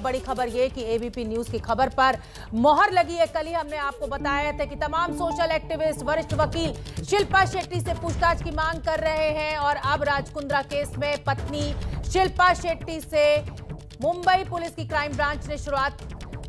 बड़ी खबर ये कि एबीपी न्यूज की खबर पर मोहर लगी है। कल ही हमने आपको बताया था कि तमाम सोशल एक्टिविस्ट वरिष्ठ वकील शिल्पा शेट्टी से पूछताछ की मांग कर रहे हैं और अब राज कुंद्रा केस में पत्नी शिल्पा शेट्टी से मुंबई पुलिस की क्राइम ब्रांच ने शुरुआत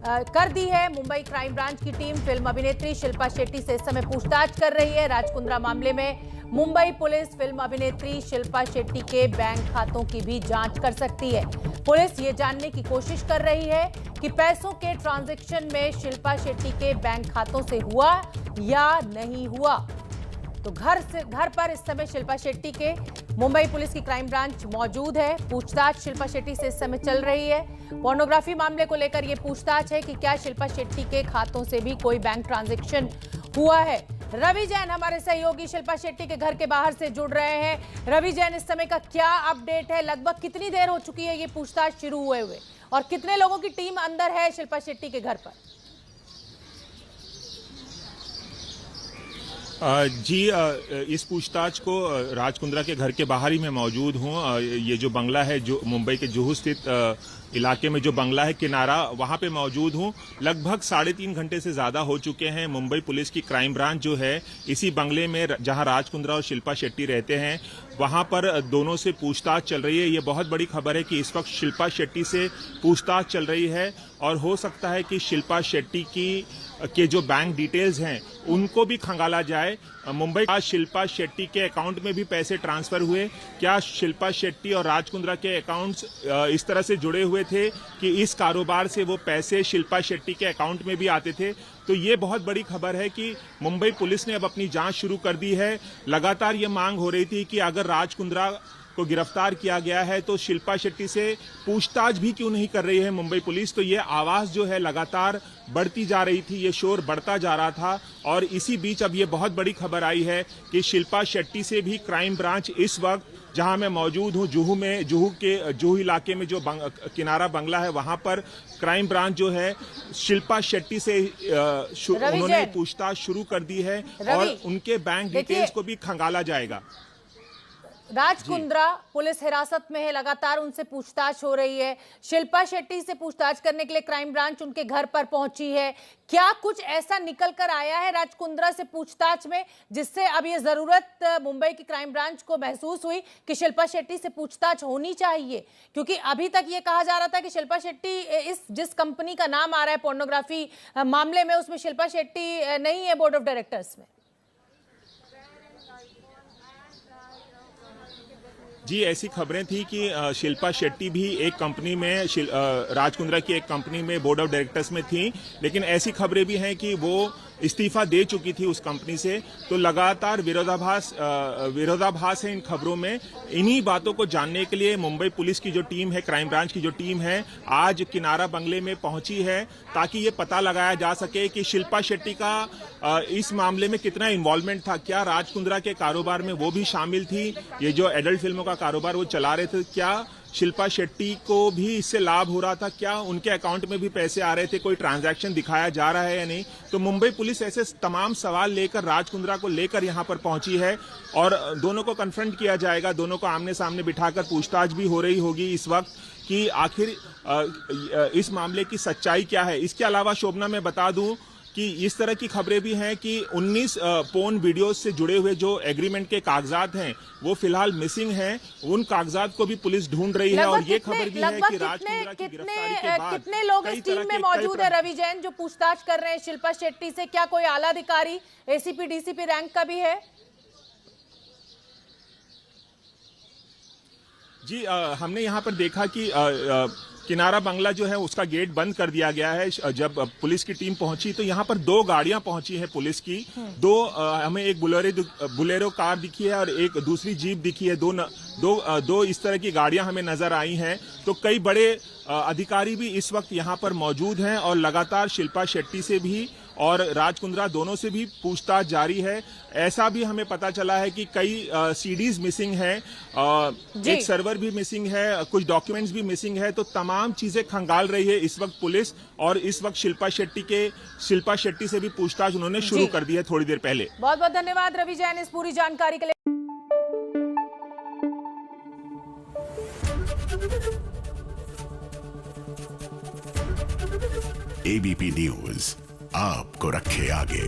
कर दी है। मुंबई क्राइम ब्रांच की टीम फिल्म अभिनेत्री शिल्पा शेट्टी से इस समय पूछताछ कर रही है। राज कुंद्रा मामले में मुंबई पुलिस फिल्म अभिनेत्री शिल्पा शेट्टी के बैंक खातों की भी जांच कर सकती है। पुलिस ये जानने की कोशिश कर रही है कि पैसों के ट्रांजैक्शन में शिल्पा शेट्टी के बैंक खातों से हुआ या नहीं हुआ। तो घर पर इस समय शिल्पा शेट्टी के मुंबई पुलिस की क्राइम ब्रांच मौजूद है। पूछताछ शिल्पा शेट्टी से इस समय चल रही है। पोर्नोग्राफी मामले को लेकर यह पूछताछ है कि क्या शिल्पा शेट्टी के खातों से भी कोई बैंक ट्रांजैक्शन हुआ है। रवि जैन हमारे सहयोगी शिल्पा शेट्टी के घर के बाहर से जुड़ रहे हैं। रवि जैन, इस समय का क्या अपडेट है? लगभग कितनी देर हो चुकी है ये पूछताछ शुरू हुए और कितने लोगों की टीम अंदर है शिल्पा शेट्टी के घर पर? जी, इस पूछताछ को राज कुंद्रा के घर के बाहर ही मैं मौजूद हूँ। ये जो बंगला है, जो मुंबई के जुहू स्थित इलाके में जो बंगला है किनारा, वहाँ पे मौजूद हूँ। लगभग 3.5 घंटे से ज़्यादा हो चुके हैं। मुंबई पुलिस की क्राइम ब्रांच जो है इसी बंगले में जहाँ राज कुंद्रा और शिल्पा शेट्टी रहते हैं, वहाँ पर दोनों से पूछताछ चल रही है। ये बहुत बड़ी खबर है कि इस वक्त शिल्पा शेट्टी से पूछताछ चल रही है और हो सकता है कि शिल्पा शेट्टी के जो बैंक डिटेल्स हैं उनको भी खंगाला जाए। मुंबई का शिल्पा शेट्टी के अकाउंट में भी पैसे ट्रांसफर हुए। क्या शिल्पा शेट्टी और राज कुंद्रा के अकाउंट्स इस तरह से जुड़े हुए थे कि इस कारोबार से वो पैसे शिल्पा शेट्टी के अकाउंट में भी आते थे? तो ये बहुत बड़ी खबर है कि मुंबई पुलिस ने अब अपनी जांच शुरू कर दी है। लगातार ये मांग हो रही थी कि अगर राज कुंद्रा को गिरफ्तार किया गया है तो शिल्पा शेट्टी से पूछताछ भी क्यों नहीं कर रही है मुंबई पुलिस। तो ये आवाज जो है लगातार बढ़ती जा रही थी, ये शोर बढ़ता जा रहा था और इसी बीच अब ये बहुत बड़ी खबर आई है कि शिल्पा शेट्टी से भी क्राइम ब्रांच इस वक्त जहां मैं मौजूद हूं, जुहू इलाके में जो किनारा बंगला है, वहां पर क्राइम ब्रांच जो है शिल्पा शेट्टी से उन्होंने पूछताछ शुरू कर दी है और उनके बैंक डिटेल्स को भी खंगाला जाएगा। राज कुंद्रा पुलिस हिरासत में है, लगातार उनसे पूछताछ हो रही है। शिल्पा शेट्टी से पूछताछ करने के लिए क्राइम ब्रांच उनके घर पर पहुंची है। क्या कुछ ऐसा निकल कर आया है राज कुंद्रा से पूछताछ में जिससे अब ये जरूरत मुंबई की क्राइम ब्रांच को महसूस हुई कि शिल्पा शेट्टी से पूछताछ होनी चाहिए? क्योंकि अभी तक ये कहा जा रहा था कि शिल्पा शेट्टी जिस कंपनी का नाम आ रहा है पोर्नोग्राफी मामले में, उसमें शिल्पा शेट्टी नहीं है बोर्ड ऑफ डायरेक्टर्स में। जी, ऐसी खबरें थी कि शिल्पा शेट्टी भी एक कंपनी में, राज कुंद्रा की एक कंपनी में बोर्ड ऑफ डायरेक्टर्स में थी, लेकिन ऐसी खबरें भी हैं कि वो इस्तीफा दे चुकी थी उस कंपनी से। तो लगातार विरोधाभास है इन खबरों में। इन्हीं बातों को जानने के लिए मुंबई पुलिस की जो टीम है, क्राइम ब्रांच की जो टीम है, आज किनारा बंगले में पहुंची है ताकि ये पता लगाया जा सके कि शिल्पा शेट्टी का इस मामले में कितना इन्वॉल्वमेंट था। क्या राज कुंद्रा के कारोबार में वो भी शामिल थी? ये जो एडल्ट फिल्मों का कारोबार वो चला रहे थे, क्या शिल्पा शेट्टी को भी इससे लाभ हो रहा था? क्या उनके अकाउंट में भी पैसे आ रहे थे? कोई ट्रांजैक्शन दिखाया जा रहा है या नहीं? तो मुंबई पुलिस ऐसे तमाम सवाल लेकर राज कुंद्रा को लेकर यहां पर पहुंची है और दोनों को कन्फ्रंट किया जाएगा। दोनों को आमने सामने बिठाकर पूछताछ भी हो रही होगी इस वक्त कि आखिर इस मामले की सच्चाई क्या है। इसके अलावा शोभना, मैं बता दूं कि इस तरह की खबरें भी हैं कि 19 पोर्न वीडियोस से जुड़े हुए जो एग्रीमेंट के कागजात हैं वो फिलहाल मिसिंग हैं। उन कागजात को भी पुलिस ढूंढ रही है और ये खबर भी है कि राज कुंद्रा की गिरफ्तारी के बाद कितने लोग इस टीम में मौजूद है रवि जैन जो पूछताछ कर रहे हैं शिल्पा शेट्टी से? क्या कोई आला अधिकारी एसीपी डीसीपी रैंक का भी है? जी, हमने यहाँ पर देखा कि किनारा बंगला जो है उसका गेट बंद कर दिया गया है। जब पुलिस की टीम पहुंची तो यहाँ पर 2 गाड़ियां पहुंची हैं पुलिस की। हमें एक बुलेरो कार दिखी है और एक दूसरी जीप दिखी है। दो इस तरह की गाड़ियां हमें नजर आई हैं। तो कई बड़े अधिकारी भी इस वक्त यहाँ पर मौजूद हैं और लगातार शिल्पा शेट्टी से भी और राज कुंद्रा दोनों से भी पूछताछ जारी है। ऐसा भी हमें पता चला है कि कई सीडीज मिसिंग हैं, एक सर्वर भी मिसिंग है, कुछ डॉक्यूमेंट्स भी मिसिंग है। तो तमाम चीजें खंगाल रही है इस वक्त पुलिस और इस वक्त शिल्पा शेट्टी से भी पूछताछ उन्होंने शुरू कर दी है थोड़ी देर पहले। बहुत बहुत धन्यवाद रवि जैन इस पूरी जानकारी के लिए। एबीपी न्यूज आपको रखे आगे।